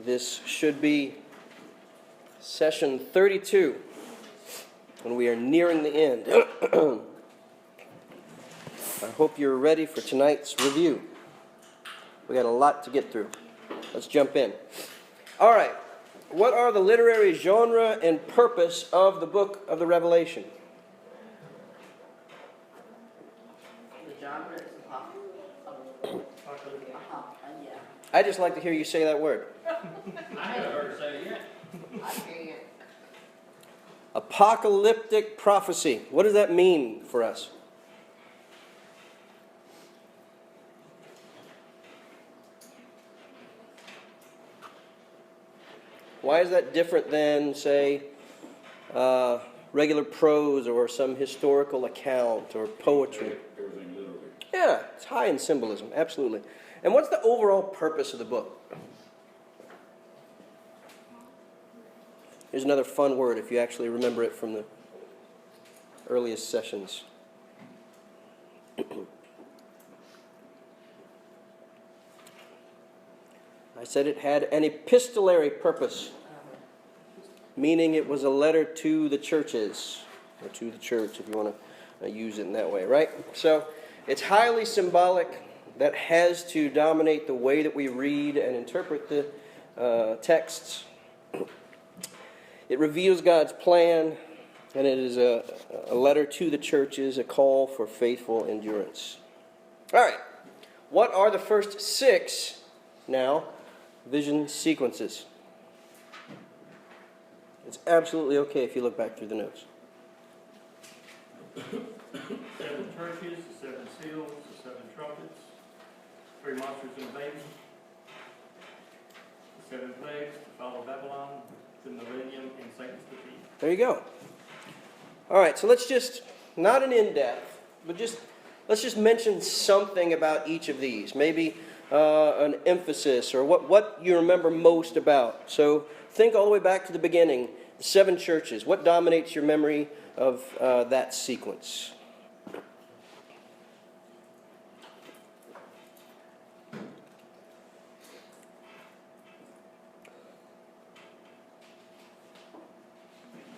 This should be session 32, and we are nearing the end. I hope you're ready for tonight's review. We got a lot to get through. Let's jump in. All right. What are the literary genre and purpose of the book of the Revelation? The genre is yeah. I just like to hear you say that word. I haven't heard her say it yet. I can't. Apocalyptic prophecy. What does that mean for us? Why is that different than, say, regular prose or some historical account or poetry? Everything literally. Yeah, it's high in symbolism, absolutely. And what's the overall purpose of the book? Here's another fun word if you actually remember it from the earliest sessions. I said it had an epistolary purpose, meaning it was a letter to the churches, or to the church if you want to use it in that way, right? So it's highly symbolic. That has to dominate the way that we read and interpret the texts. It reveals God's plan, and it is a letter to the churches, a call for faithful endurance. All right, what are the first 6 now vision sequences? It's absolutely okay if you look back through the notes. 7 churches, the 7 seals, the 7 trumpets, 3 monsters and a baby, the 7 plagues, the fall of Babylon, the millennium, and Satan's defeat. There you go. All right, so let's just, not an in-depth, but let's just mention something about each of these. Maybe an emphasis or what you remember most about. So think all the way back to the beginning, the 7 churches. What dominates your memory of that sequence?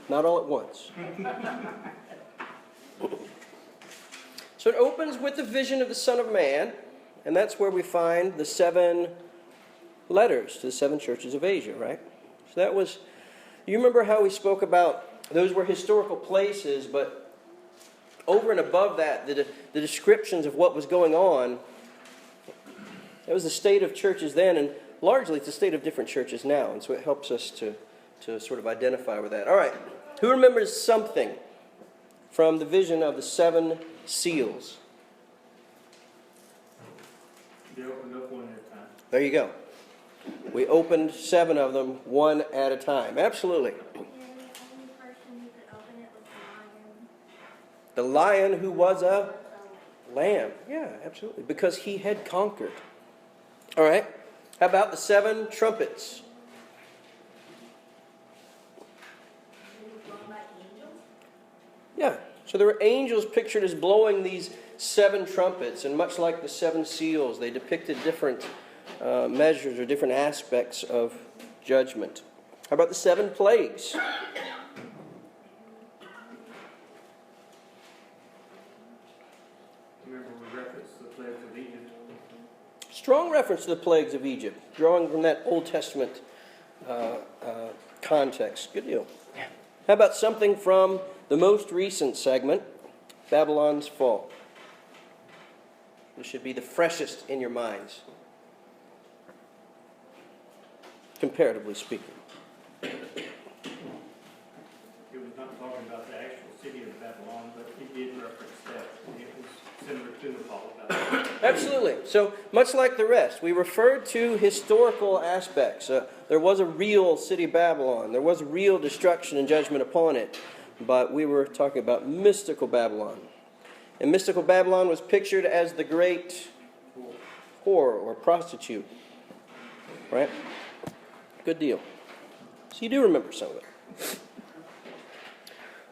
Not all at once. So it opens with the vision of the Son of Man, and that's where we find the 7 letters to the 7 churches of Asia, right? So that was, you remember how we spoke about those were historical places, but over and above that, the descriptions of what was going on, that was the state of churches then, and largely it's the state of different churches now, and so it helps us to sort of identify with that. All right, who remembers something from the vision of the 7 seals? They opened up one at a time. There you go. We opened 7 of them, one at a time. Absolutely. And the only person who could open it was The lion who was a lamb. Yeah, absolutely. Because he had conquered. All right. How about the 7 trumpets? Yeah. So there were angels pictured as blowing these 7 trumpets, and much like the 7 seals, they depicted different measures or different aspects of judgment. How about the 7 plagues? Remember, we referenced the plagues of Egypt. Strong reference to the plagues of Egypt, drawing from that Old Testament context. Good deal. How about something from the most recent segment, Babylon's fall? This should be the freshest in your minds, comparatively speaking. It was not talking about the actual city of Babylon, but it did reference that, and it was similar to the fall of Babylon. Absolutely. So, much like the rest, we referred to historical aspects. There was a real city Babylon. There was real destruction and judgment upon it. But we were talking about mystical Babylon. And mystical Babylon was pictured as the great whore or prostitute. Right? Good deal. So you do remember some of it.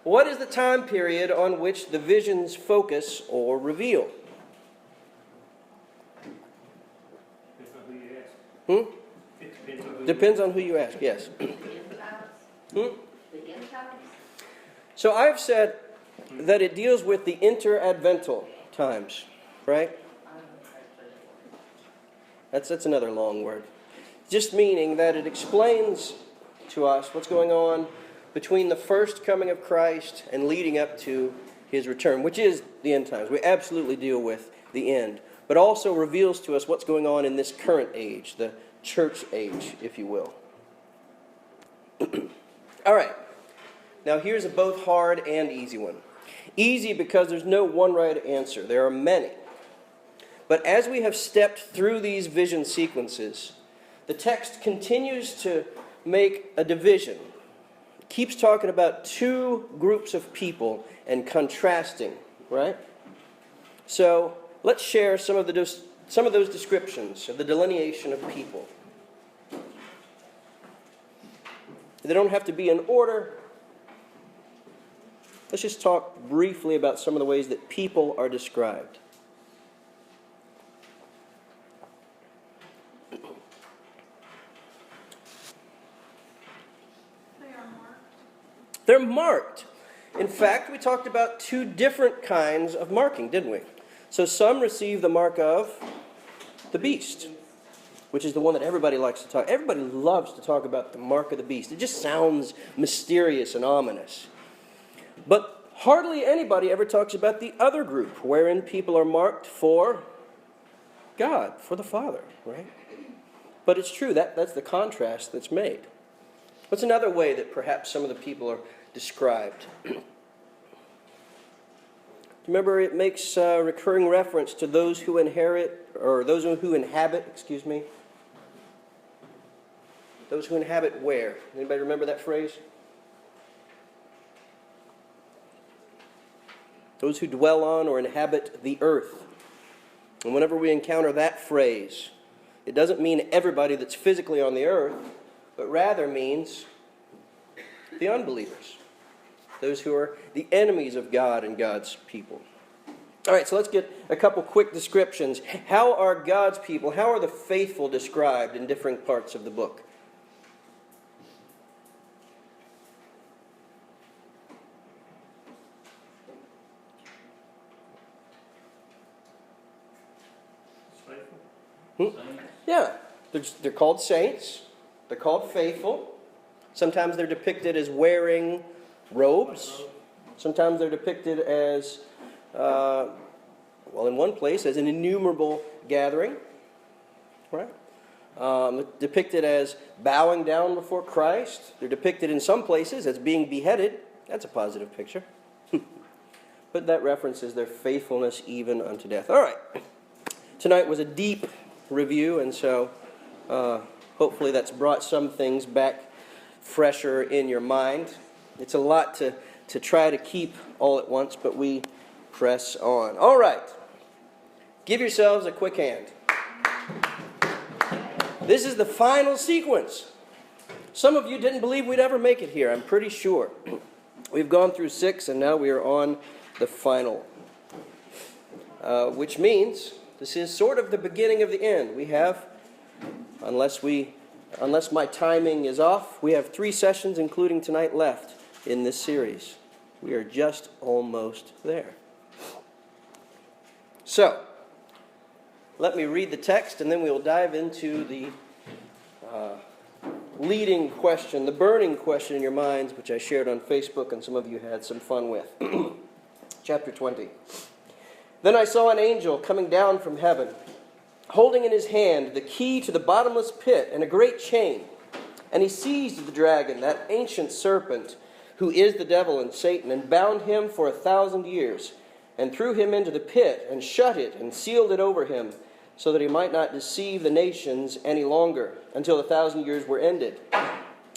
What is the time period on which the visions focus or reveal? Depends on who you ask. Hmm? It depends on who Depends on who you ask, yes. The Gentiles? Hmm? The Gentiles? So I've said that it deals with the interadvental times, right? That's another long word. Just meaning that it explains to us what's going on between the first coming of Christ and leading up to his return, which is the end times. We absolutely deal with the end, but also reveals to us what's going on in this current age, the church age, if you will. All right. Now here's a both hard and easy one. Easy because there's no one right answer. There are many. But as we have stepped through these vision sequences, the text continues to make a division. It keeps talking about two groups of people and contrasting, right? So let's share some of those descriptions of the delineation of people. They don't have to be in order. Let's just talk briefly about some of the ways that people are described. They are marked. They're marked. In fact, we talked about two different kinds of marking, didn't we? So some receive the mark of the beast, which is the one that everybody likes to talk. Everybody loves to talk about the mark of the beast. It just sounds mysterious and ominous. But hardly anybody ever talks about the other group, wherein people are marked for God, for the Father, right? But it's true, that's the contrast that's made. What's another way that perhaps some of the people are described? Remember, it makes recurring reference to those who inhabit, Those who inhabit where? Anybody remember that phrase? Those who dwell on or inhabit the earth. And whenever we encounter that phrase, it doesn't mean everybody that's physically on the earth, but rather means the unbelievers. Those who are the enemies of God and God's people. All right, so let's get a couple quick descriptions. How are God's people, how are the faithful described in different parts of the book? Faithful. Yeah, they're called saints. They're called faithful. Sometimes they're depicted as wearing robes. Sometimes they're depicted as, in one place, as an innumerable gathering. Right? Depicted as bowing down before Christ. They're depicted in some places as being beheaded. That's a positive picture. But that references their faithfulness even unto death. All right. Tonight was a deep review, and so hopefully that's brought some things back fresher in your mind. It's a lot to try to keep all at once, but we press on. All right. Give yourselves a quick hand. This is the final sequence. Some of you didn't believe we'd ever make it here, I'm pretty sure. We've gone through 6, and now we are on the final. Which means this is sort of the beginning of the end. We have, unless my timing is off, we have 3 sessions, including tonight, left in this series. We are just almost there. So, let me read the text, and then we will dive into the leading question, the burning question in your minds, which I shared on Facebook, and some of you had some fun with. Chapter 20. Then I saw an angel coming down from heaven, holding in his hand the key to the bottomless pit and a great chain. And he seized the dragon, that ancient serpent, who is the devil and Satan, and bound him for 1,000 years, and threw him into the pit, and shut it, and sealed it over him, so that he might not deceive the nations any longer, until the 1,000 years were ended.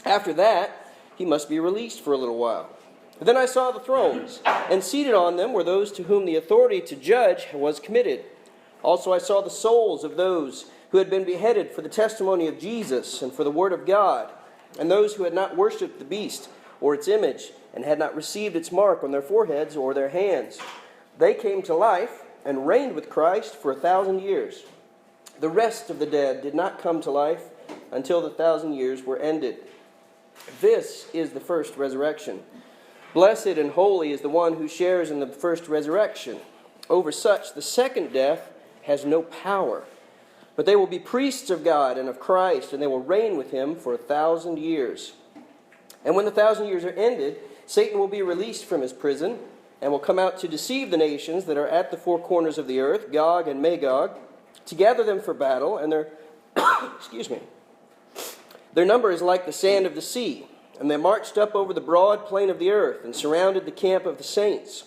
After that, he must be released for a little while. Then I saw the thrones, and seated on them were those to whom the authority to judge was committed. Also I saw the souls of those who had been beheaded for the testimony of Jesus and for the word of God, and those who had not worshipped the beast or its image, and had not received its mark on their foreheads or their hands. They came to life and reigned with Christ for 1,000 years. The rest of the dead did not come to life, until the 1,000 years were ended. This is the first resurrection. Blessed and holy is the one who shares in the first resurrection. Over such the second death has no power. But they will be priests of God and of Christ, and they will reign with him for 1,000 years. And when the 1,000 years are ended, Satan will be released from his prison and will come out to deceive the nations that are at the four corners of the earth, Gog and Magog, to gather them for battle, and their their number is like the sand of the sea. And they marched up over the broad plain of the earth and surrounded the camp of the saints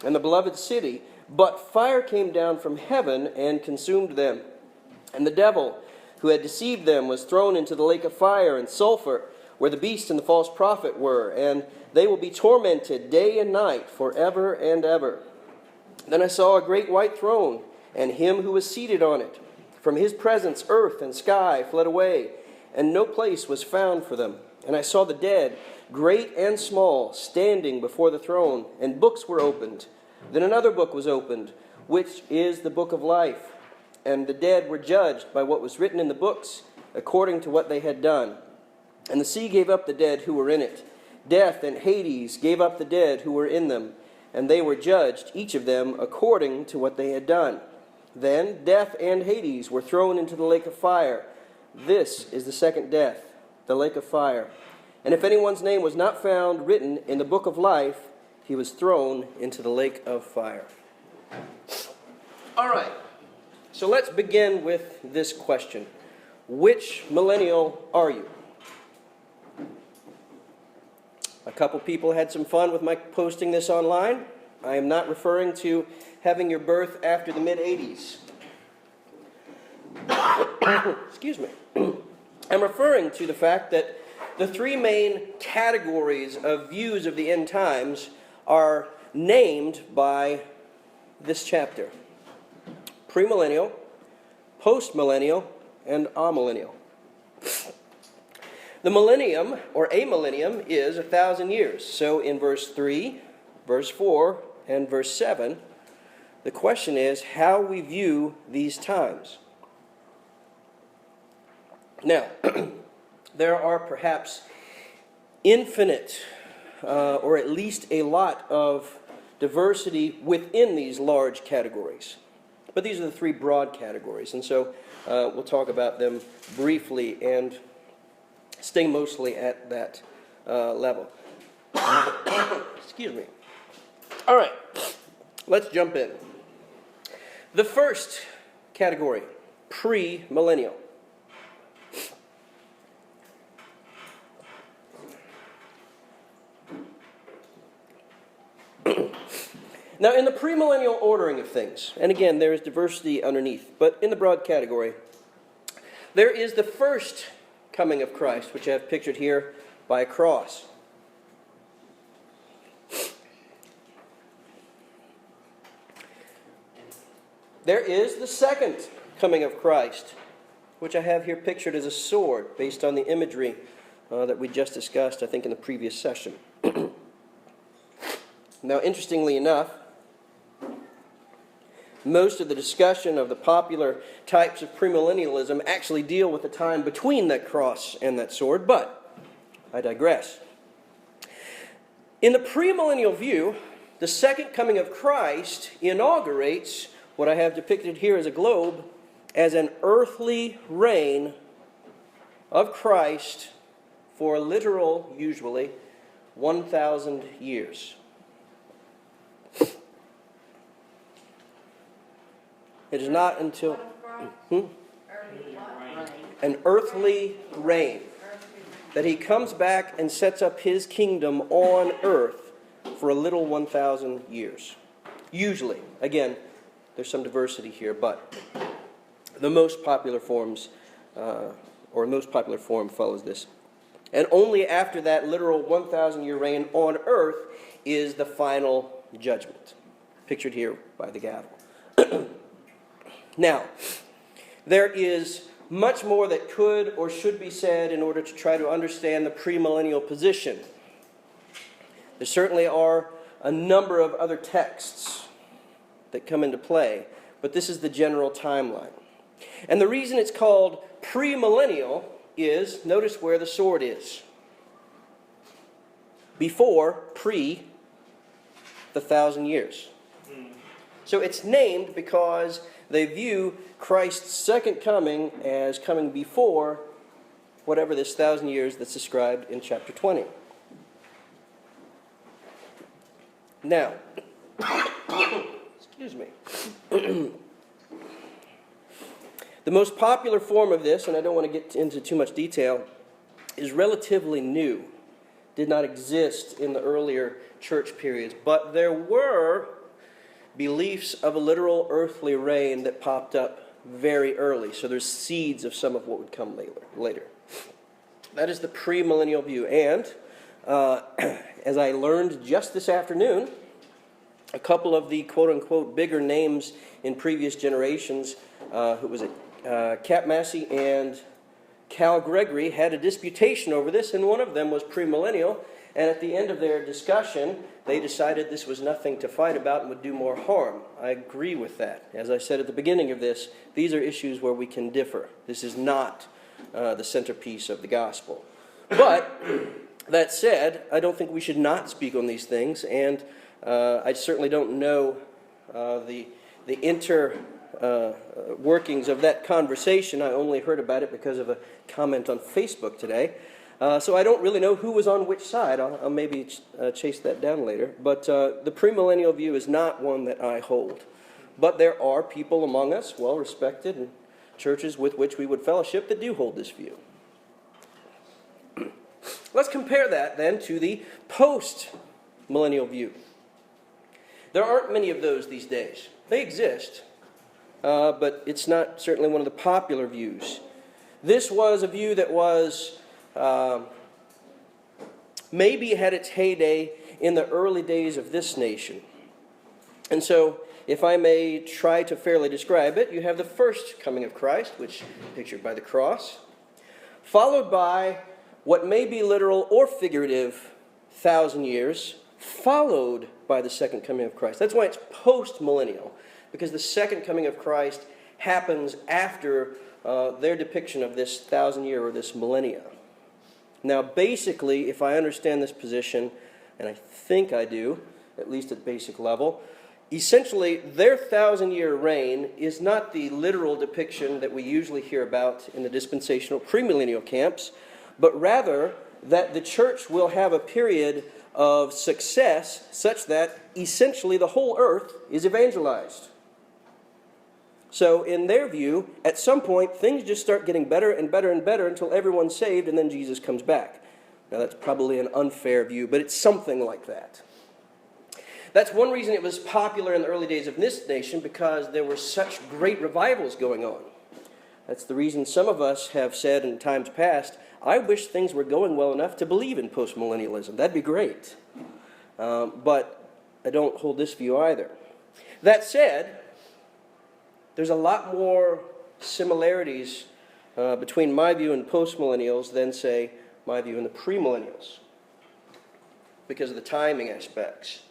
and the beloved city. But fire came down from heaven and consumed them. And the devil who had deceived them was thrown into the lake of fire and sulfur, where the beast and the false prophet were, and they will be tormented day and night forever and ever. Then I saw a great white throne, and him who was seated on it. From his presence earth and sky fled away, and no place was found for them. And I saw the dead, great and small, standing before the throne, and books were opened. Then another book was opened, which is the book of life. And the dead were judged by what was written in the books, according to what they had done. And the sea gave up the dead who were in it. Death and Hades gave up the dead who were in them, and they were judged, each of them, according to what they had done. Then death and Hades were thrown into the lake of fire. This is the second death, the lake of fire. And if anyone's name was not found written in the book of life, he was thrown into the lake of fire. All right, so let's begin with this question. Which millennial are you? A couple people had some fun with my posting this online. I am not referring to having your birth after the mid-'80s. Excuse me. I'm referring to the fact that the three main categories of views of the end times are named by this chapter: premillennial, postmillennial, and amillennial. The millennium, or a millennium, is 1,000 years. So in verse 3, verse 4, and verse 7, the question is how we view these times. Now, there are perhaps infinite, or at least a lot of diversity within these large categories. But these are the three broad categories, and so we'll talk about them briefly and stay mostly at that level. Excuse me. All right, let's jump in. The first category, pre-millennial. Now, in the premillennial ordering of things, and again, there is diversity underneath, but in the broad category, there is the first coming of Christ, which I have pictured here by a cross. There is the second coming of Christ, which I have here pictured as a sword, based on the imagery that we just discussed, I think, in the previous session. Now, interestingly enough, most of the discussion of the popular types of premillennialism actually deal with the time between that cross and that sword, but I digress. In the premillennial view, the second coming of Christ inaugurates what I have depicted here as a globe as an earthly reign of Christ for a literal, usually, 1,000 years. It is not until an earthly reign that he comes back and sets up his kingdom on earth for a little 1,000 years. Usually. Again, there's some diversity here, but the most popular forms, or most popular form follows this. And only after that literal 1,000-year reign on earth is the final judgment, pictured here by the gavel. Now, there is much more that could or should be said in order to try to understand the premillennial position. There certainly are a number of other texts that come into play, but this is the general timeline. And the reason it's called premillennial is, notice where the sword is. Before, pre, the 1,000 years. So it's named because they view Christ's second coming as coming before whatever this 1,000 years that's described in chapter 20. Now, excuse me. The most popular form of this, and I don't want to get into too much detail, is relatively new. Did not exist in the earlier church periods, but there were beliefs of a literal earthly reign that popped up very early. So there's seeds of some of what would come later. That is the premillennial view. And as I learned just this afternoon, a couple of the quote-unquote bigger names in previous generations, who was it? Cap Massey and Cal Gregory had a disputation over this, and one of them was premillennial. And at the end of their discussion, they decided this was nothing to fight about and would do more harm. I agree with that. As I said at the beginning of this, these are issues where we can differ. This is not the centerpiece of the gospel. But, that said, I don't think we should not speak on these things, and I certainly don't know the inter workings of that conversation. I only heard about it because of a comment on Facebook today. So I don't really know who was on which side. I'll maybe chase that down later. But the premillennial view is not one that I hold. But there are people among us, well respected, and churches with which we would fellowship that do hold this view. Let's compare that then to the post-millennial view. There aren't many of those these days. They exist, but it's not certainly one of the popular views. This was a view that was maybe had its heyday in the early days of this nation. And so, if I may try to fairly describe it, you have the first coming of Christ, which is pictured by the cross, followed by what may be literal or figurative 1,000 years, followed by the second coming of Christ. That's why it's post-millennial, because the second coming of Christ happens after their depiction of this 1,000-year or this millennia. Now, basically, if I understand this position, and I think I do, at least at basic level, essentially their 1,000-year reign is not the literal depiction that we usually hear about in the dispensational premillennial camps, but rather that the church will have a period of success such that essentially the whole earth is evangelized. So in their view, at some point, things just start getting better and better and better until everyone's saved and then Jesus comes back. Now that's probably an unfair view, but it's something like that. That's one reason it was popular in the early days of this nation, because there were such great revivals going on. That's the reason some of us have said in times past, I wish things were going well enough to believe in postmillennialism. That'd be great. But I don't hold this view either. That said, there's a lot more similarities between my view and postmillennials than, say, my view and the premillennials, because of the timing aspects.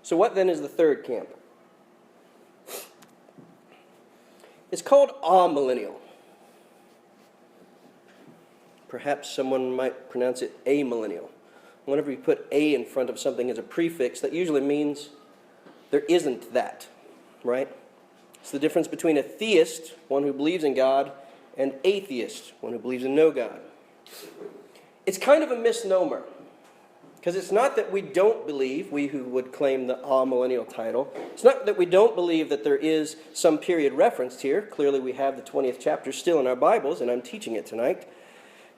So what then is the third camp? It's called amillennial. Perhaps someone might pronounce it amillennial. Whenever you put a in front of something as a prefix, that usually means there isn't that, right? It's the difference between a theist, one who believes in God, and atheist, one who believes in no God. It's kind of a misnomer, because it's not that we don't believe, we who would claim the amillennial title, it's not that we don't believe that there is some period referenced here. Clearly we have the 20th chapter still in our Bibles, and I'm teaching it tonight.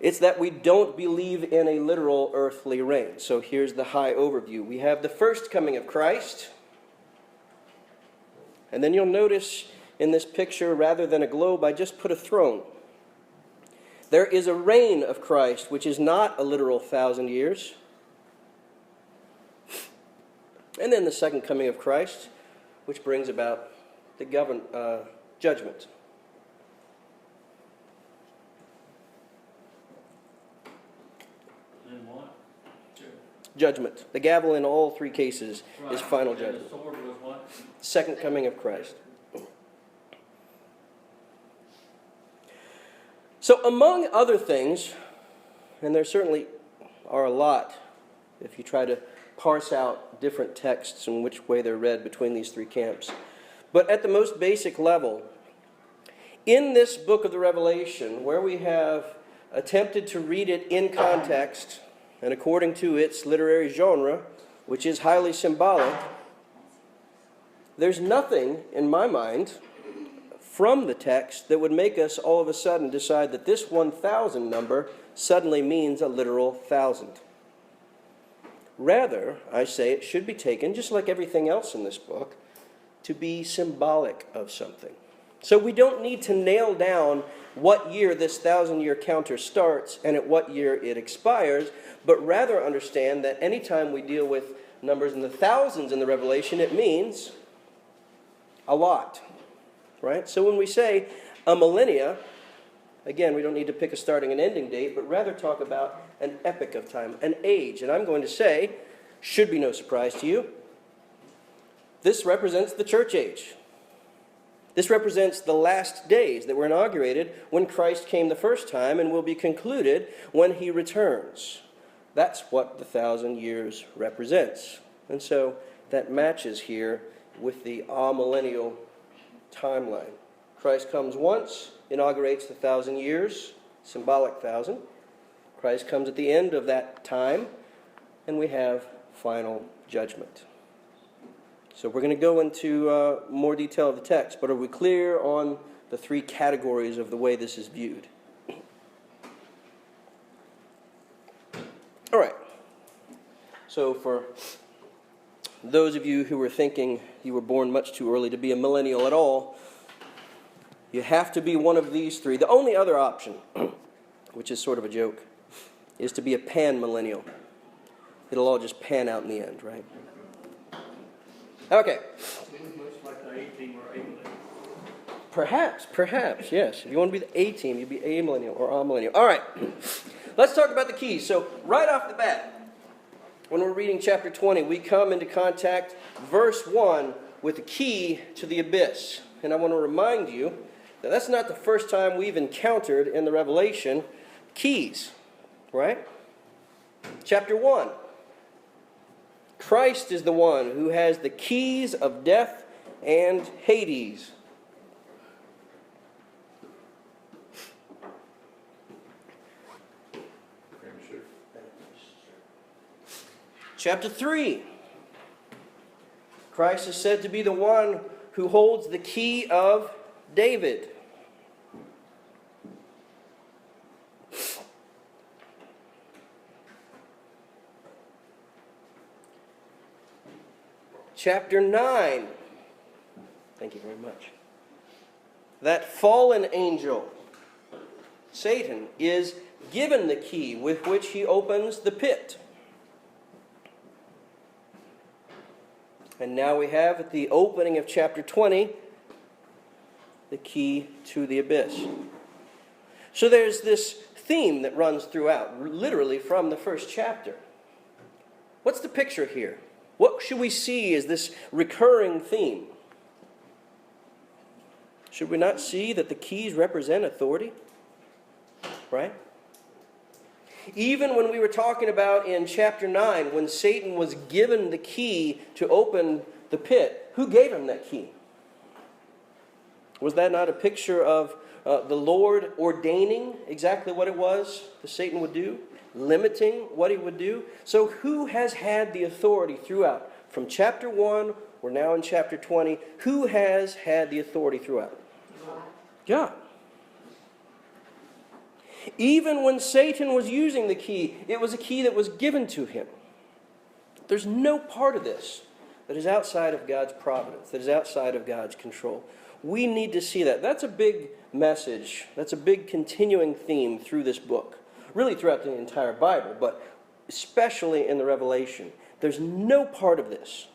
It's that we don't believe in a literal earthly reign. So here's the high overview. We have the first coming of Christ, and then you'll notice in this picture, rather than a globe, I just put a throne. There is a reign of Christ, which is not a literal 1,000 years. And then the second coming of Christ, which brings about the judgment. Then what? Judgment. The gavel in all three cases is final And judgment. the sword was what? Second coming of Christ. So among other things, and there certainly are a lot if you try to parse out different texts and which way they're read between these three camps. But at the most basic level, in this book of the Revelation, where we have attempted to read it in context and according to its literary genre, which is highly symbolic, there's nothing, in my mind, from the text that would make us all of a sudden decide that this 1,000 number suddenly means a literal 1,000. Rather, I say it should be taken, just like everything else in this book, to be symbolic of something. So we don't need to nail down what year this 1,000-year counter starts and at what year it expires, but rather understand that anytime we deal with numbers in the thousands in the Revelation, it means a lot, right? So when we say a millennia, again, we don't need to pick a starting and ending date, but rather talk about an epoch of time, an age. And I'm going to say, should be no surprise to you, this represents the church age. This represents the last days that were inaugurated when Christ came the first time and will be concluded when he returns. That's what the 1,000 years represents. And so that matches here with the amillennial timeline. Christ comes once, inaugurates the 1,000 years, symbolic 1,000. Christ comes at the end of that time, and we have final judgment. So we're going to go into more detail of the text, but are we clear on the three categories of the way this is viewed? All right. So for those of you who were thinking you were born much too early to be a millennial at all, you have to be one of these three. The only other option, which is sort of a joke, is to be a pan-millennial. It'll all just pan out in the end, right? Okay. Much like the A-team or A-millennial. Perhaps, yes. If you want to be the A-team, you'd be A-millennial or A-millennial. All right. Let's talk about the keys. So right off the bat, when we're reading chapter 20, we come into contact, verse 1, with the key to the abyss. And I want to remind you that that's not the first time we've encountered in the Revelation keys, right? Chapter 1. Christ is the one who has the keys of death and Hades. Chapter 3. Christ is said to be the one who holds the key of David. Chapter 9. Thank you very much. That fallen angel, Satan, is given the key with which he opens the pit. And now we have at the opening of chapter 20, the key to the abyss. So there's this theme that runs throughout, literally from the first chapter. What's the picture here? What should we see as this recurring theme? Should we not see that the keys represent authority? Right? Even when we were talking about in chapter 9, when Satan was given the key to open the pit, who gave him that key? Was that not a picture of the Lord ordaining exactly what it was that Satan would do? Limiting what he would do? So who has had the authority throughout? From chapter 1, we're now in chapter 20. Who has had the authority throughout? God. Even when Satan was using the key, it was a key that was given to him. There's no part of this that is outside of God's providence, that is outside of God's control. We need to see that. That's a big message. That's a big continuing theme through this book. Really throughout the entire Bible, but especially in the Revelation. There's no part of this.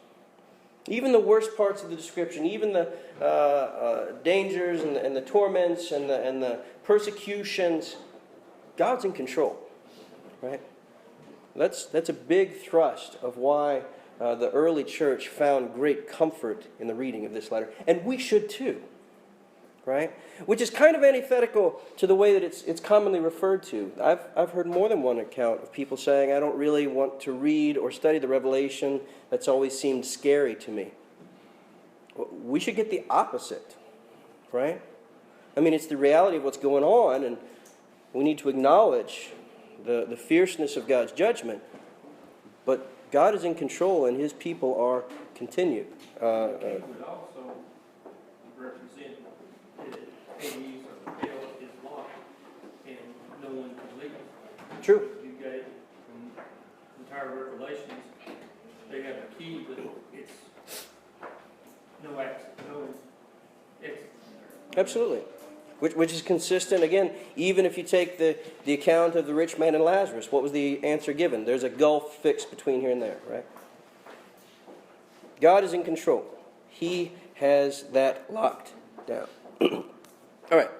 Even the worst parts of the description, even the dangers and the torments and the persecutions, God's in control, right? That's a big thrust of why the early church found great comfort in the reading of this letter. And we should too. right? Which is kind of antithetical to the way that it's commonly referred to. I've heard more than one account of people saying, I don't really want to read or study the Revelation. That's always seemed scary to me. We should get the opposite, right? I mean, it's the reality of what's going on, and we need to acknowledge the fierceness of God's judgment. But God is in control, and His people are continued. It would also represent that Hades or hell is locked and no one can leave. True. You get from entire Revelations, they have a key, but it's no access, no exit. Absolutely. Which is consistent, again, even if you take the account of the rich man and Lazarus, what was the answer given? There's a gulf fixed between here and there, right? God is in control. He has that locked down. All right.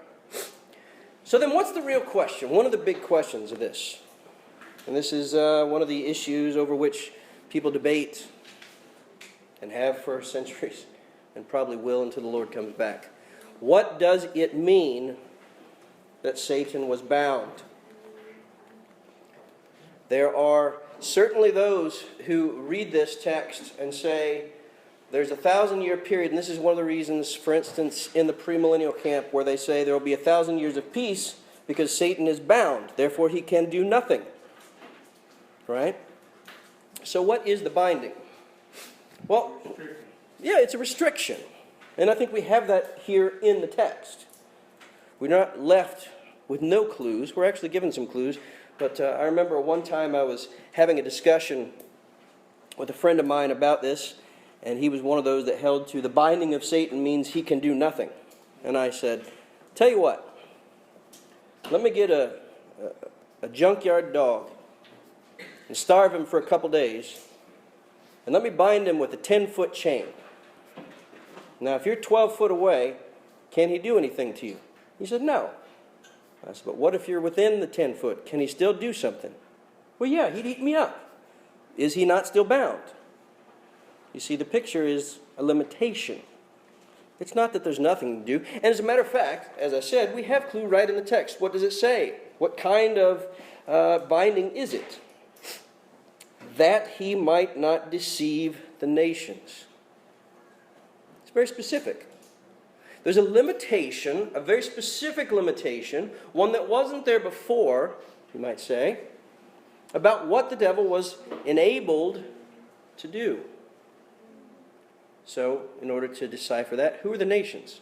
So then what's the real question? One of the big questions of this. And this is one of the issues over which people debate and have for centuries and probably will until the Lord comes back. What does it mean that Satan was bound? There are certainly those who read this text and say there's a 1,000-year period, and this is one of the reasons, for instance, in the premillennial camp where they say there will be 1,000 years of peace because Satan is bound, therefore he can do nothing. Right? So what is the binding? Well, yeah, it's a restriction. And I think we have that here in the text. We're not left with no clues. We're actually given some clues. But I remember one time I was having a discussion with a friend of mine about this, and he was one of those that held to the binding of Satan means he can do nothing. And I said, tell you what, let me get a junkyard dog and starve him for a couple days, and let me bind him with a 10-foot chain. Now, if you're 12 foot away, can he do anything to you? He said, no. I said, but what if you're within the 10 foot? Can he still do something? Well, yeah, he'd eat me up. Is he not still bound? You see, the picture is a limitation. It's not that there's nothing to do. And as a matter of fact, as I said, we have clue right in the text. What does it say? What kind of binding is it? That he might not deceive the nations. It's very specific. There's a limitation, a very specific limitation, one that wasn't there before, you might say, about what the devil was enabled to do. So, in order to decipher that, who are the nations?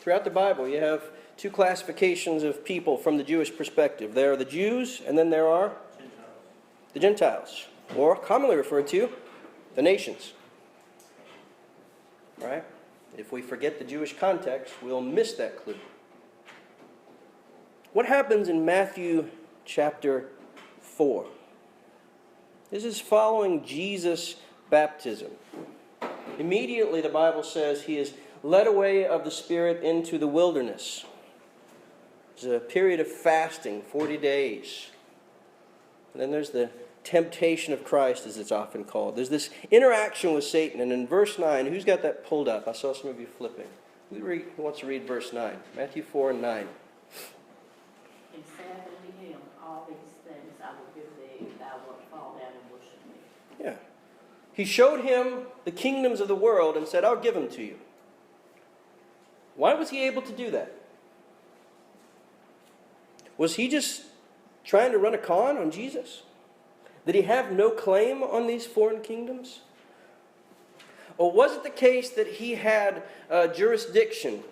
Throughout the Bible, you have two classifications of people from the Jewish perspective. There are the Jews, and then there are the Gentiles, or commonly referred to, the nations. Right? If we forget the Jewish context, we'll miss that clue. What happens in Matthew chapter 4? This is following Jesus' baptism. Immediately, the Bible says he is led away of the Spirit into the wilderness. It's a period of fasting, 40 days. And then there's the temptation of Christ, as it's often called. There's this interaction with Satan. And in verse 9, who's got that pulled up? I saw some of you flipping. Who wants to read verse 9? Matthew 4 and 9. And said unto him, all these things I will give thee, if thou wilt fall down and worship me. Yeah. He showed him the kingdoms of the world and said, I'll give them to you. Why was he able to do that? Was he just trying to run a con on Jesus? Did he have no claim on these foreign kingdoms? Or was it the case that he had jurisdiction?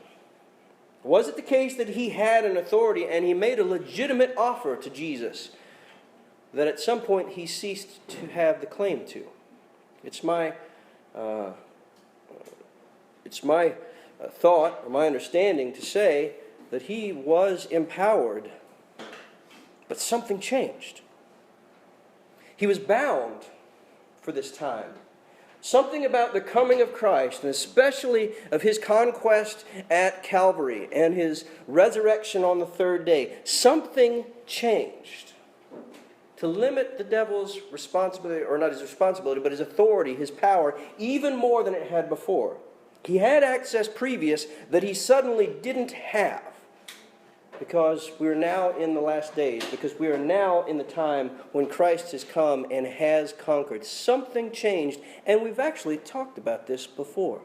Was it the case that he had an authority and he made a legitimate offer to Jesus that at some point he ceased to have the claim to? It's my thought or my understanding to say that he was empowered, but something changed. He was bound for this time. Something about the coming of Christ, and especially of his conquest at Calvary and his resurrection on the third day, something changed to limit the devil's responsibility, or not his responsibility, but his authority, his power, even more than it had before. He had access previous that he suddenly didn't have, because we are now in the last days, because we are now in the time when Christ has come and has conquered. Something changed, and we've actually talked about this before.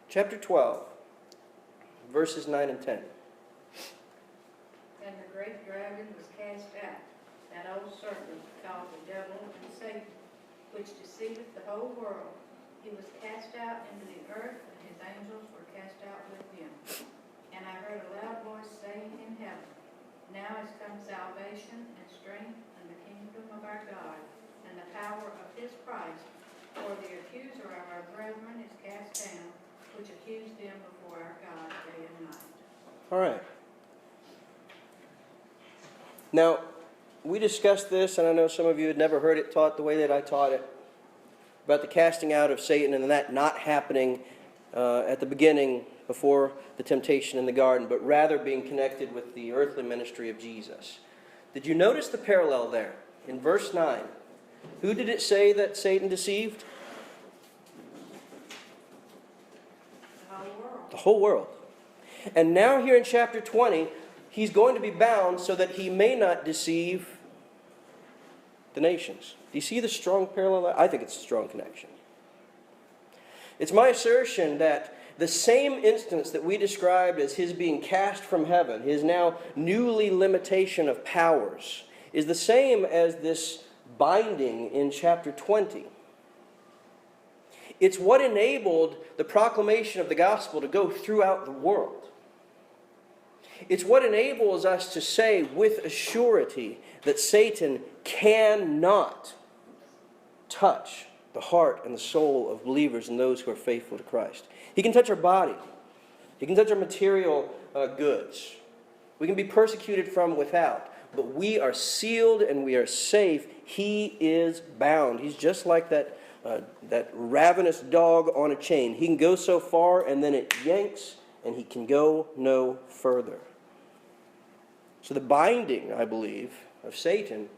Chapter 12, verses 9 and 10. And the great dragon was cast out, that old serpent called the devil and Satan, which deceiveth the whole world. He was cast out into the earth, and his angels were cast out with him. And I heard a loud voice saying in heaven, Now is come salvation and strength and the kingdom of our God, and the power of his Christ. For the accuser of our brethren is cast down, which accused them before our God day and night. All right. Now, we discussed this, and I know some of you had never heard it taught the way that I taught it, about the casting out of Satan and that not happening at the beginning before the temptation in the garden, but rather being connected with the earthly ministry of Jesus. Did you notice the parallel there? In verse 9, who did it say that Satan deceived? The whole world. The whole world. And now here in chapter 20, he's going to be bound so that he may not deceive the nations. Do you see the strong parallel? I think it's a strong connection. It's my assertion that the same instance that we described as his being cast from heaven, his now newly limitation of powers, is the same as this binding in chapter 20. It's what enabled the proclamation of the gospel to go throughout the world. It's what enables us to say with a surety that Satan cannot touch the heart and the soul of believers and those who are faithful to Christ. He can touch our body. He can touch our material goods. We can be persecuted from without, but we are sealed and we are safe. He is bound. He's just like that ravenous dog on a chain. He can go so far and then it yanks and he can go no further. So the binding, I believe, of Satan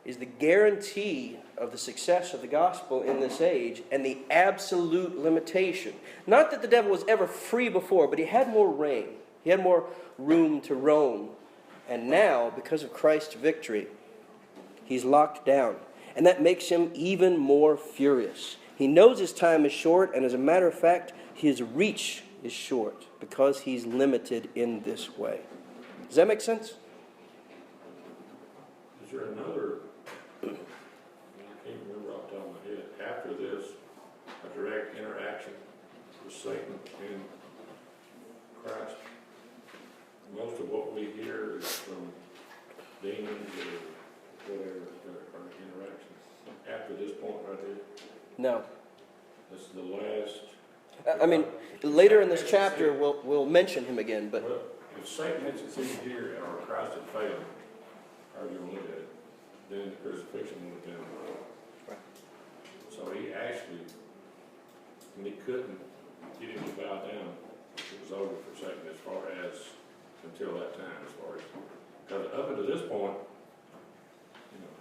is the guarantee of the success of the gospel in this age and the absolute limitation. Not that the devil was ever free before, but he had more reign. He had more room to roam. And now, because of Christ's victory, he's locked down. And that makes him even more furious. He knows his time is short, and as a matter of fact, his reach is short because he's limited in this way. Does that make sense? Is there another, I can't remember off the top of my head, after this, a direct interaction with Satan and Christ? Most of what we hear is from demons or whatever, or interactions. After this point right here, No. this is the last. I mean, later in this chapter, we'll mention him again, but Well, if Satan had succeeded here or Christ had failed, however you want to look at it, then the crucifixion would have been. Right. So he actually, when he couldn't get him to bow down, it was over for Satan as far as, until that time, as far as, because up until this point, you know,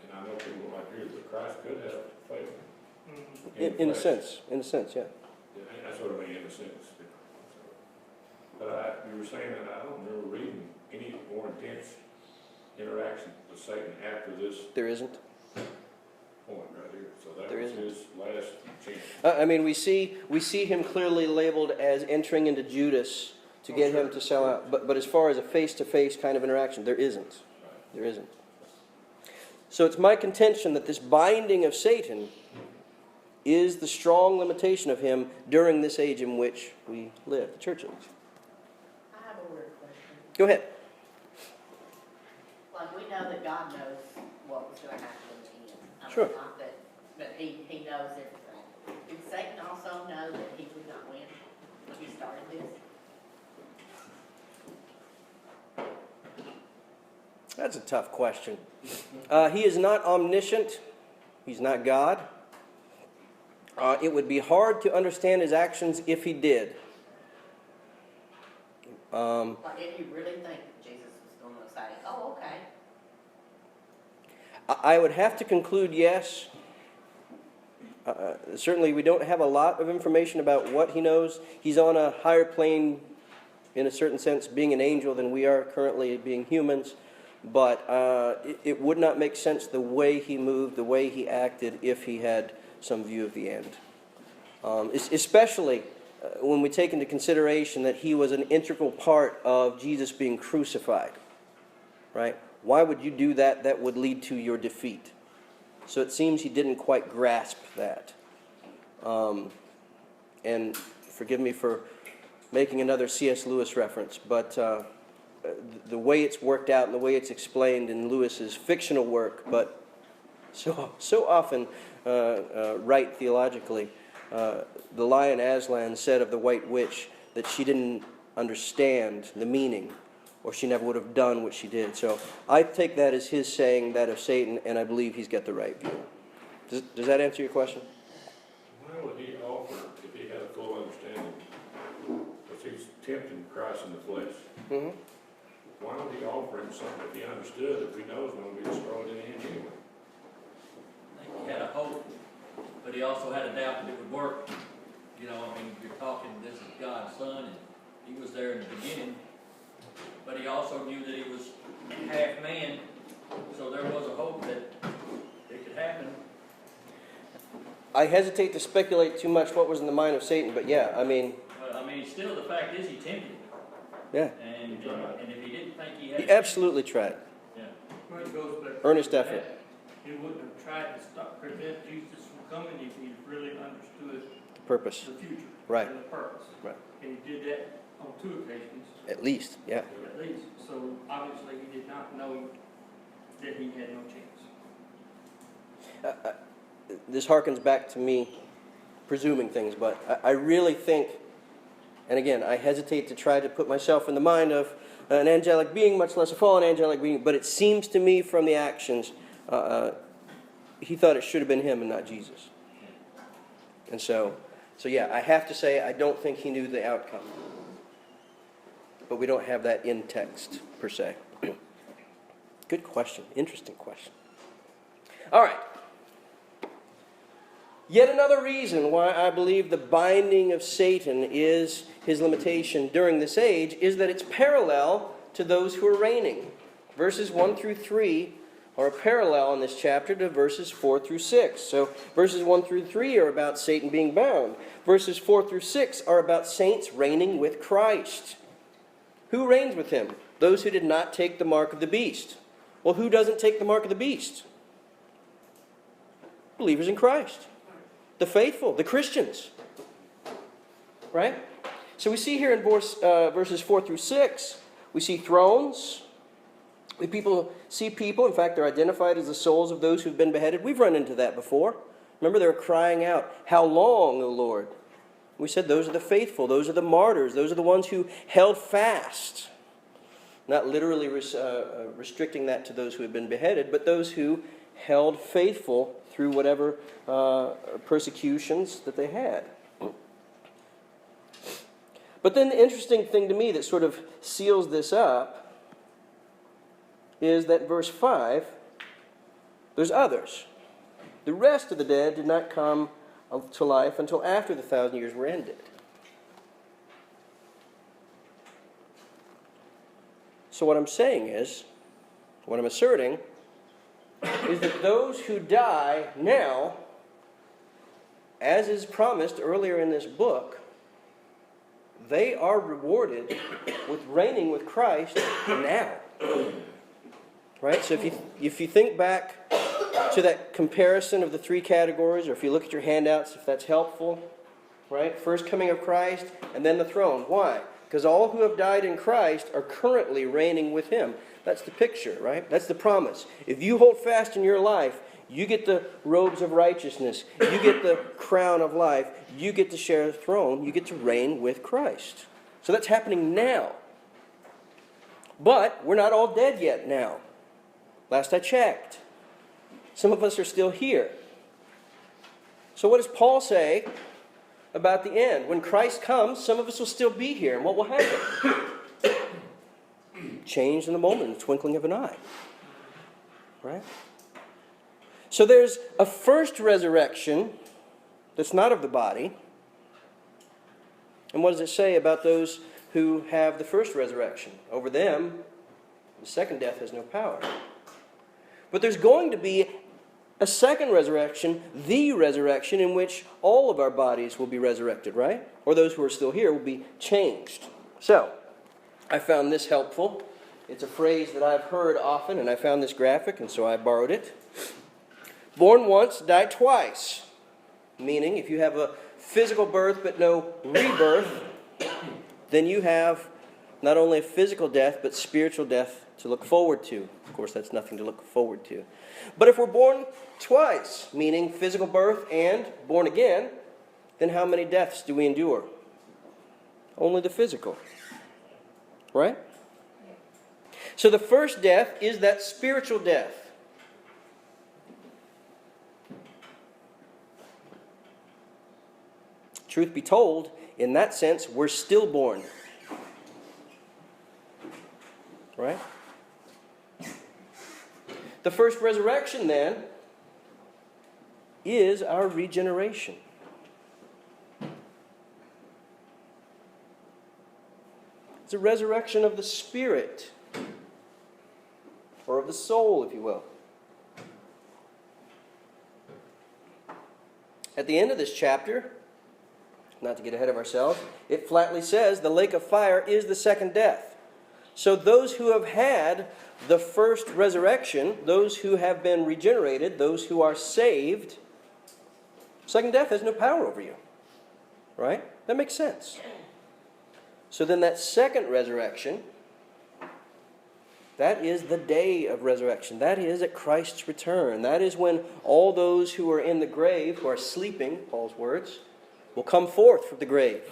and I know people like you, but Christ could have failed. in a flesh. sense, yeah. Yeah, that's what I mean, in a sense. But you were saying that I don't remember reading any more intense interaction with Satan after this There isn't. point right here. So that There was isn't. his last chance. I mean, we see him clearly labeled as entering into Judas to get him to sell out. But as far as a face-to-face kind of interaction, there isn't. Right. There isn't. So it's my contention that this binding of Satan is the strong limitation of him during this age in which we live, the church age. I have a weird question. Go ahead. Like, we know that God knows what was going to happen in the end. I mean, Sure. Not that, but he knows everything. Did Satan also know that he would not win when he started this? That's a tough question. He is not omniscient. He's not God. It would be hard to understand his actions if he did. Like, did he really think that Jesus was going to say, oh, okay? I would have to conclude yes. Certainly we don't have a lot of information about what he knows. He's on a higher plane, in a certain sense, being an angel than we are currently being humans. But it would not make sense the way he moved, the way he acted, if he had some view of the end. Especially when we take into consideration that he was an integral part of Jesus being crucified. Right? Why would you do that? That would lead to your defeat. So it seems he didn't quite grasp that. And forgive me for making another C.S. Lewis reference, but the way it's worked out and the way it's explained in Lewis's fictional work, but so often right theologically, the Lion Aslan said of the White Witch that she didn't understand the meaning, or she never would have done what she did. So I take that as his saying that of Satan, and I believe he's got the right view. Does that answer your question? Why would he offer, if he had a full understanding, if he's tempting Christ in the flesh, Mm-hmm. why would he offer him something if he understood, if he knows going to be destroyed in the end anyway? I think he had a hope, but he also had a doubt that it would work. You know, I mean, you're talking, this is God's son, and he was there in the beginning, but he also knew that he was half man, so there was a hope that it could happen. I hesitate to speculate too much what was in the mind of Satan, but yeah, I mean... But, I mean, still, the fact is he tempted him. Yeah. And if he didn't think he had... He absolutely tried. Yeah. Well, it goes back to Earnest that. effort. He wouldn't have tried to prevent Jesus from coming if he really understood Purpose. the future. Right. And the purpose. Right. And he did that on 2 occasions, At least, yeah. at least. So obviously he did not know that he had no chance. This harkens back to me presuming things, but I really think, and again, I hesitate to try to put myself in the mind of an angelic being, much less a fallen angelic being, but it seems to me from the actions, he thought it should have been him and not Jesus. And so yeah, I have to say I don't think he knew the outcome. But we don't have that in text, per se. Good question. Interesting question. All right. Yet another reason why I believe the binding of Satan is his limitation during this age is that it's parallel to those who are reigning. Verses 1 through 3 are a parallel in this chapter to verses 4 through 6. So verses 1 through 3 are about Satan being bound. Verses 4 through 6 are about saints reigning with Christ. Who reigns with him? Those who did not take the mark of the beast. Well, who doesn't take the mark of the beast? Believers in Christ. The faithful, the Christians. Right? So we see here in verses 4 through 6, we see thrones. We see people, in fact, they're identified as the souls of those who've been beheaded. We've run into that before. Remember, they were crying out, "How long, O Lord?" We said those are the faithful, those are the martyrs, those are the ones who held fast. Not literally restricting that to those who had been beheaded, but those who held faithful through whatever persecutions that they had. But then the interesting thing to me that sort of seals this up is that verse 5, there's others. The rest of the dead did not come to life until after the 1,000 years were ended. So what I'm saying is, what I'm asserting, is that those who die now, as is promised earlier in this book, they are rewarded with reigning with Christ now. Right? So if you think back to that comparison of the 3 categories, or if you look at your handouts, if that's helpful, right? First coming of Christ, and then the throne. Why? Because all who have died in Christ are currently reigning with him. That's the picture, right? That's the promise. If you hold fast in your life, you get the robes of righteousness. You get the crown of life. You get to share the throne. You get to reign with Christ. So that's happening now. But we're not all dead yet now. Last I checked. Some of us are still here. So what does Paul say about the end? When Christ comes, some of us will still be here. And what will happen? Changed in a moment, in the twinkling of an eye. Right? So there's a first resurrection that's not of the body. And what does it say about those who have the first resurrection? Over them, the second death has no power. But there's going to be a second resurrection, the resurrection, in which all of our bodies will be resurrected, right? Or those who are still here will be changed. So, I found this helpful. It's a phrase that I've heard often, and I found this graphic, and so I borrowed it. Born once, die twice. Meaning, if you have a physical birth but no rebirth, then you have not only a physical death, but spiritual death to look forward to. Of course, that's nothing to look forward to. But if we're born twice, meaning physical birth and born again, then how many deaths do we endure? Only the physical. Right? So the first death is that spiritual death. Truth be told, in that sense, we're stillborn. Right? The first resurrection, then, is our regeneration. It's a resurrection of the spirit, or of the soul, if you will. At the end of this chapter, not to get ahead of ourselves, it flatly says the lake of fire is the second death. So those who have had the first resurrection, those who have been regenerated, those who are saved, second death has no power over you. Right? That makes sense. So then that second resurrection, that is the day of resurrection. That is at Christ's return. That is when all those who are in the grave, who are sleeping, Paul's words, will come forth from the grave.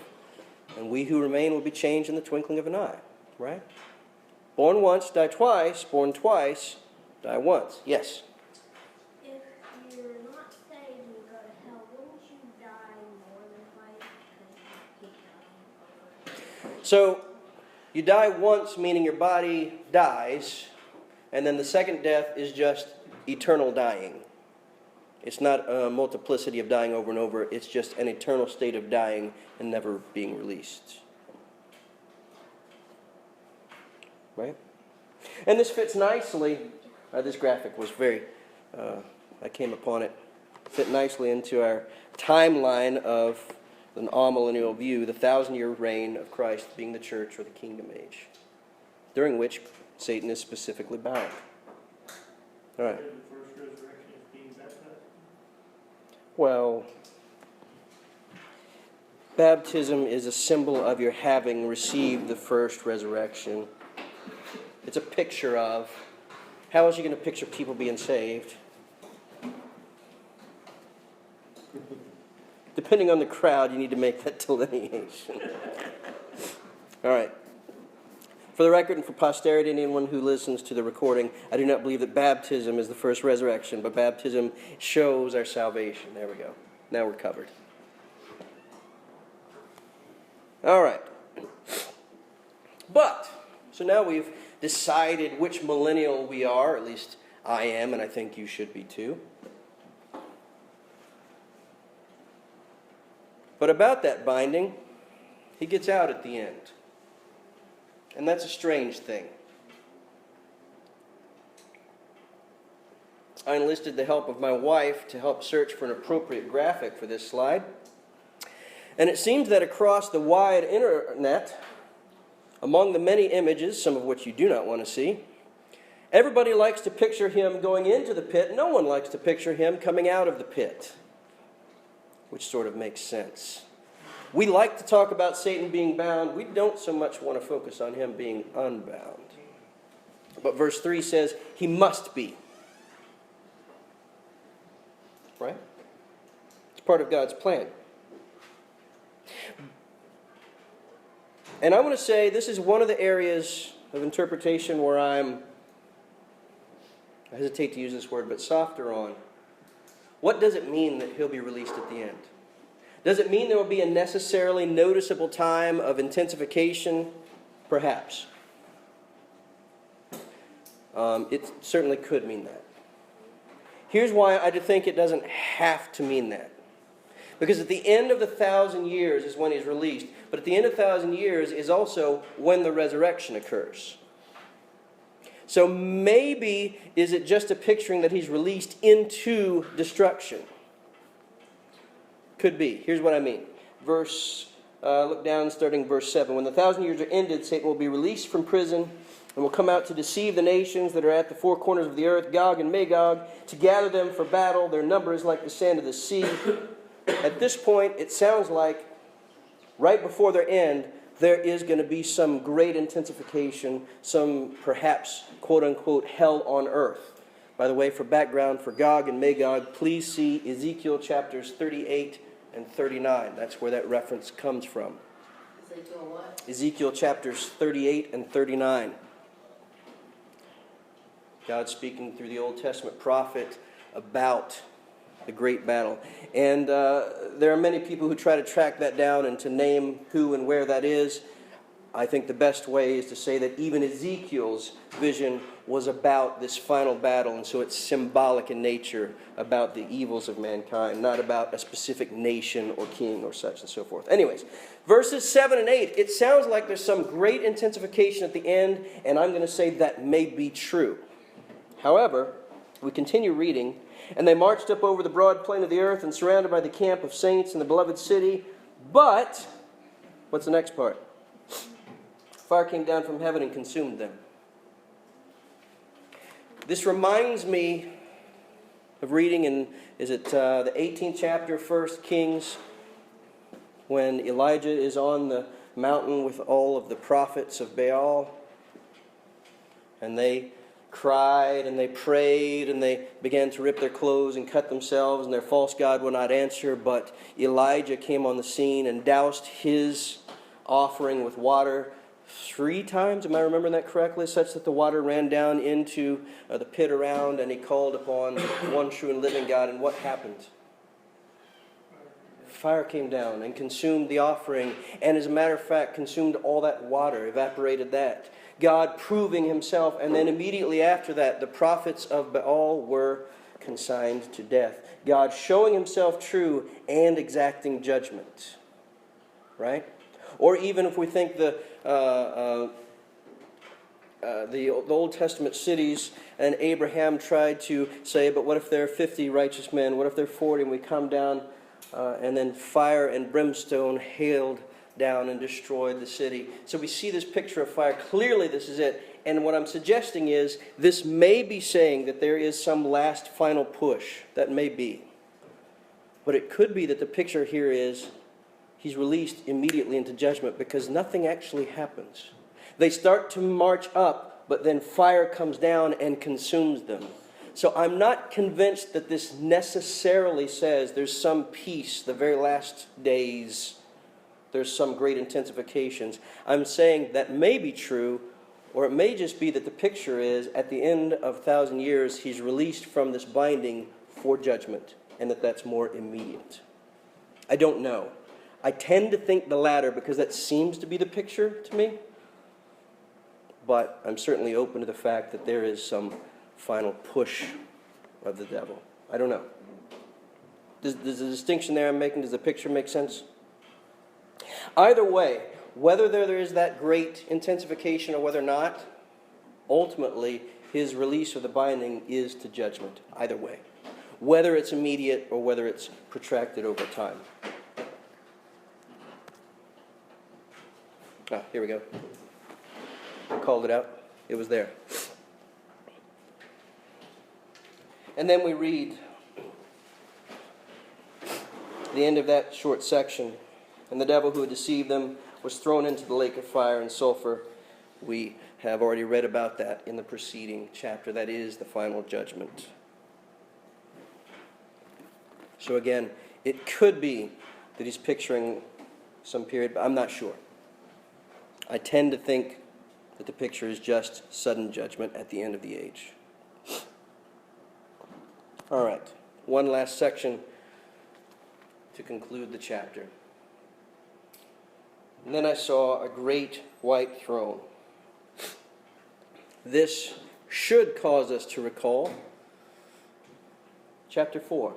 And we who remain will be changed in the twinkling of an eye. Right? Born once, die twice. Born twice, die once. Yes? If you're not saved and you go to hell, wouldn't you die more than twice because you keep dying over? So, you die once, meaning your body dies, and then the second death is just eternal dying. It's not a multiplicity of dying over and over. It's just an eternal state of dying and never being released. Right? And this fits nicely. This graphic was I came upon it, fit nicely into our timeline of an amillennial view, the 1,000-year reign of Christ being the church or the kingdom age, during which Satan is specifically bound. All right. The first resurrection is being baptized. Well, baptism is a symbol of your having received the first resurrection. It's a picture of. How else are you going to picture people being saved? Depending on the crowd, you need to make that delineation. All right. For the record and for posterity and anyone who listens to the recording, I do not believe that baptism is the first resurrection, but baptism shows our salvation. There we go. Now we're covered. All right. But, so now we've decided which millennial we are, at least I am, and I think you should be too. But about that binding, he gets out at the end. And that's a strange thing. I enlisted the help of my wife to help search for an appropriate graphic for this slide. And it seems that across the wide internet, among the many images, some of which you do not want to see, everybody likes to picture him going into the pit. No one likes to picture him coming out of the pit, which sort of makes sense. We like to talk about Satan being bound. We don't so much want to focus on him being unbound. But verse 3 says he must be. Right? It's part of God's plan. And I want to say this is one of the areas of interpretation where I hesitate to use this word, but softer on. What does it mean that he'll be released at the end? Does it mean there will be a necessarily noticeable time of intensification? Perhaps. It certainly could mean that. Here's why I think it doesn't have to mean that. Because at the end of the 1,000 years is when he's released. But at the end of 1,000 years is also when the resurrection occurs. So maybe is it just a picturing that he's released into destruction? Could be. Here's what I mean. Look down starting verse 7. When the 1,000 years are ended, Satan will be released from prison and will come out to deceive the nations that are at the four corners of the earth, Gog and Magog, to gather them for battle. Their number is like the sand of the sea. At this point, it sounds like right before their end, there is going to be some great intensification, some perhaps quote-unquote hell on earth. By the way, for background for Gog and Magog, please see Ezekiel chapters 38 and 39. That's where that reference comes from. Ezekiel what? Ezekiel chapters 38 and 39. God speaking through the Old Testament prophet about the great battle. And there are many people who try to track that down and to name who and where that is. I think the best way is to say that even Ezekiel's vision was about this final battle, and so it's symbolic in nature about the evils of mankind, not about a specific nation or king or such and so forth. Anyways, verses 7 and 8, it sounds like there's some great intensification at the end, and I'm going to say that may be true. However, we continue reading, and they marched up over the broad plain of the earth and surrounded by the camp of saints in the beloved city. But, what's the next part? Fire came down from heaven and consumed them. This reminds me of reading in, the 18th chapter, 1 Kings, when Elijah is on the mountain with all of the prophets of Baal, and they cried and they prayed and they began to rip their clothes and cut themselves, and their false god would not answer. But Elijah came on the scene and doused his offering with water 3 times, am I remembering that correctly, such that the water ran down into the pit around, and he called upon one true and living God. And what happened? Fire came down and consumed the offering, and as a matter of fact consumed all that water, evaporated that. God proving himself, and then immediately after that, the prophets of Baal were consigned to death. God showing himself true and exacting judgment. Right? Or even if we think the Old Testament cities, and Abraham tried to say, but what if there are 50 righteous men? What if there are 40? And we come down, and then fire and brimstone hailed down and destroyed the city. So we see this picture of fire. Clearly this is it. And what I'm suggesting is this may be saying that there is some last final push. That may be. But it could be that the picture here is he's released immediately into judgment, because nothing actually happens. They start to march up, but then fire comes down and consumes them. So I'm not convinced that this necessarily says there's some peace the very last days. There's some great intensifications. I'm saying that may be true, or it may just be that the picture is at the end of 1,000 years, he's released from this binding for judgment, and that's more immediate. I don't know. I tend to think the latter because that seems to be the picture to me. But I'm certainly open to the fact that there is some final push of the devil. I don't know. Does the distinction there I'm making, does the picture make sense? Either way, whether there is that great intensification or whether not, ultimately his release or the binding is to judgment. Either way. Whether it's immediate or whether it's protracted over time. Here we go. I called it out. It was there. And then we read the end of that short section. And the devil who had deceived them was thrown into the lake of fire and sulfur. We have already read about that in the preceding chapter. That is the final judgment. So again, it could be that he's picturing some period, but I'm not sure. I tend to think that the picture is just sudden judgment at the end of the age. All right, one last section to conclude the chapter. And then I saw a great white throne. This should cause us to recall chapter 4.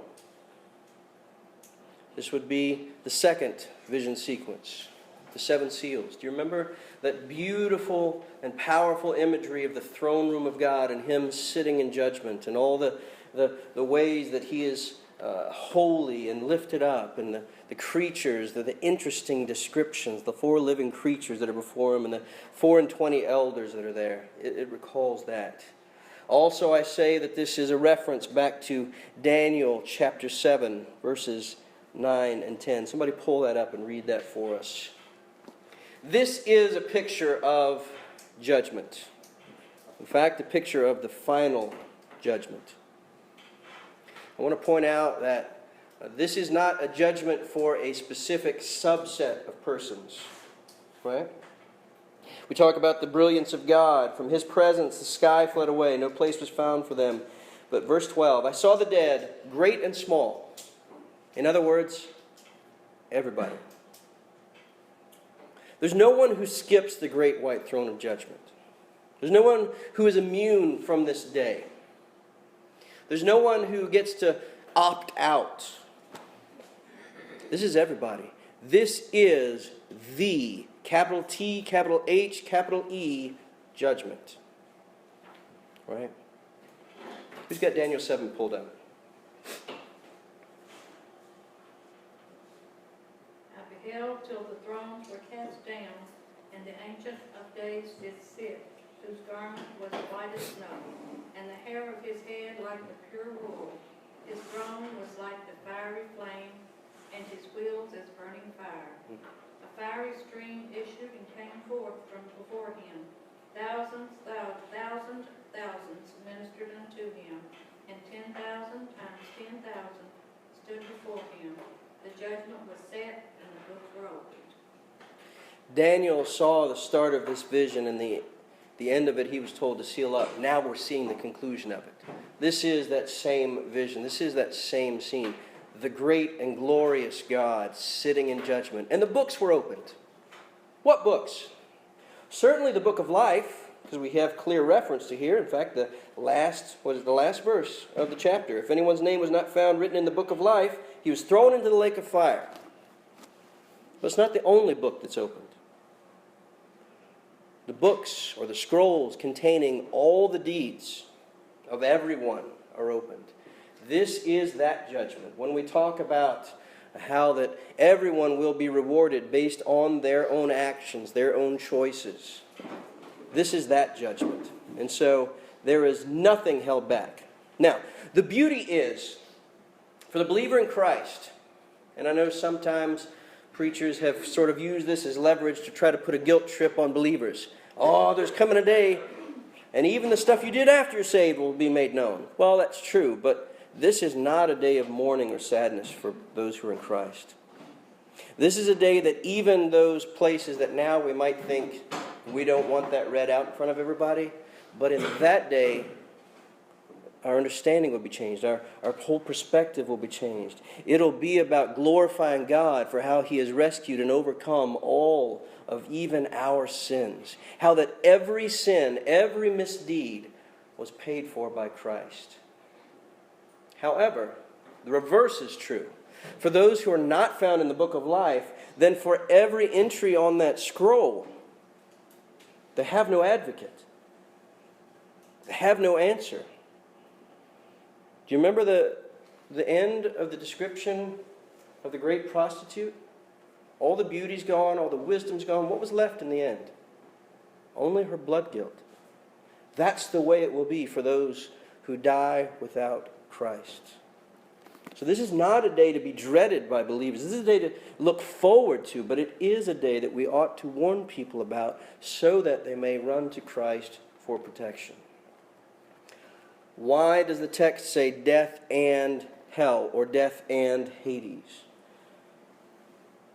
This would be the second vision sequence, the seven seals. Do you remember that beautiful and powerful imagery of the throne room of God and Him sitting in judgment and all the ways that He is holy and lifted up, and the creatures, the interesting descriptions, the 4 living creatures that are before Him and the 24 elders that are there? It recalls that. Also, I say that this is a reference back to Daniel chapter 7, verses 9 and 10. Somebody pull that up and read that for us. This is a picture of judgment. In fact, a picture of the final judgment. I want to point out that this is not a judgment for a specific subset of persons. Right? We talk about the brilliance of God. From His presence the sky fled away. No place was found for them. But verse 12, I saw the dead, great and small. In other words, everybody. There's no one who skips the great white throne of judgment. There's no one who is immune from this day. There's no one who gets to opt out. This is everybody. This is the capital T, capital H, capital E judgment. Right? Who's got Daniel 7 pulled up? Beheld till the thrones were cast down, and the Ancient of Days did sit, whose garment was white as snow, and the hair of his head like the pure wool. His throne was like the fiery flame, and his wheels as burning fire. A fiery stream issued and came forth from before him. Thousands ministered unto him, and 10,000 times 10,000 stood before him. The judgment was set, and the books were opened. Daniel saw the start of this vision, and the end of it he was told to seal up. Now we're seeing the conclusion of it. This is that same vision. This is that same scene. The great and glorious God sitting in judgment. And the books were opened. What books? Certainly the book of life, because we have clear reference to here. In fact, the last verse of the chapter. If anyone's name was not found written in the book of life, he was thrown into the lake of fire. But it's not the only book that's opened. The books or the scrolls containing all the deeds of everyone are opened. This is that judgment. When we talk about how that everyone will be rewarded based on their own actions, their own choices, this is that judgment. And so there is nothing held back. Now, the beauty is, for the believer in Christ, and I know sometimes preachers have sort of used this as leverage to try to put a guilt trip on believers. Oh, there's coming a day, and even the stuff you did after you're saved will be made known. Well, that's true, but this is not a day of mourning or sadness for those who are in Christ. This is a day that even those places that now we might think we don't want that read out in front of everybody, but in that day, our understanding will be changed. Our whole perspective will be changed. It'll be about glorifying God for how He has rescued and overcome all of even our sins. How that every sin, every misdeed was paid for by Christ. However, the reverse is true. For those who are not found in the book of life, then for every entry on that scroll, they have no advocate. They have no answer. Do you remember the end of the description of the great prostitute? All the beauty's gone, all the wisdom's gone. What was left in the end? Only her blood guilt. That's the way it will be for those who die without Christ. So this is not a day to be dreaded by believers. This is a day to look forward to, but it is a day that we ought to warn people about so that they may run to Christ for protection. Why does the text say death and hell, or death and Hades?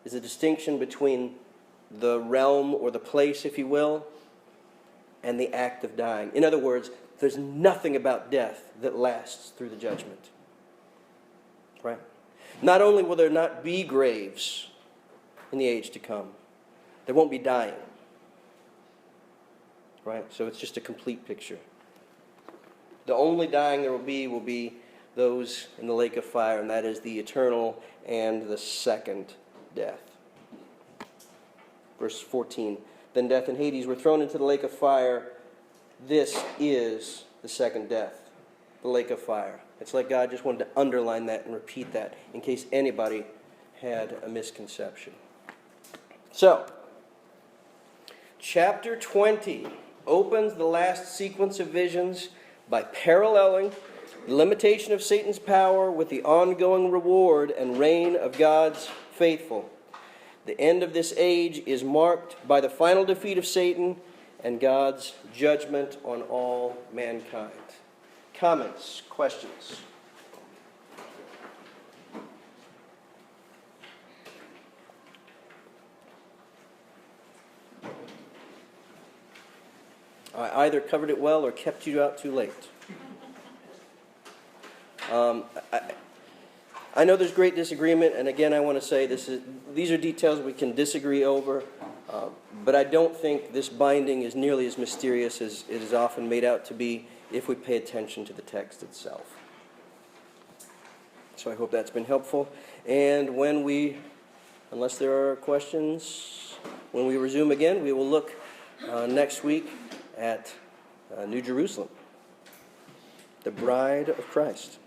Is a distinction between the realm or the place, if you will, and the act of dying. In other words, there's nothing about death that lasts through the judgment. Right? Not only will there not be graves in the age to come, there won't be dying. Right? So it's just a complete picture. The only dying there will be those in the lake of fire, and that is the eternal and the second death. Verse 14, then death and Hades were thrown into the lake of fire. This is the second death, the lake of fire. It's like God just wanted to underline that and repeat that in case anybody had a misconception. So, chapter 20 opens the last sequence of visions by paralleling the limitation of Satan's power with the ongoing reward and reign of God's faithful. The end of this age is marked by the final defeat of Satan and God's judgment on all mankind. Comments? Questions? I either covered it well or kept you out too late. I know there's great disagreement, and again, I want to say these are details we can disagree over, but I don't think this binding is nearly as mysterious as it is often made out to be if we pay attention to the text itself. So I hope that's been helpful. And unless there are questions, when we resume again, we will look next week at New Jerusalem, the bride of Christ.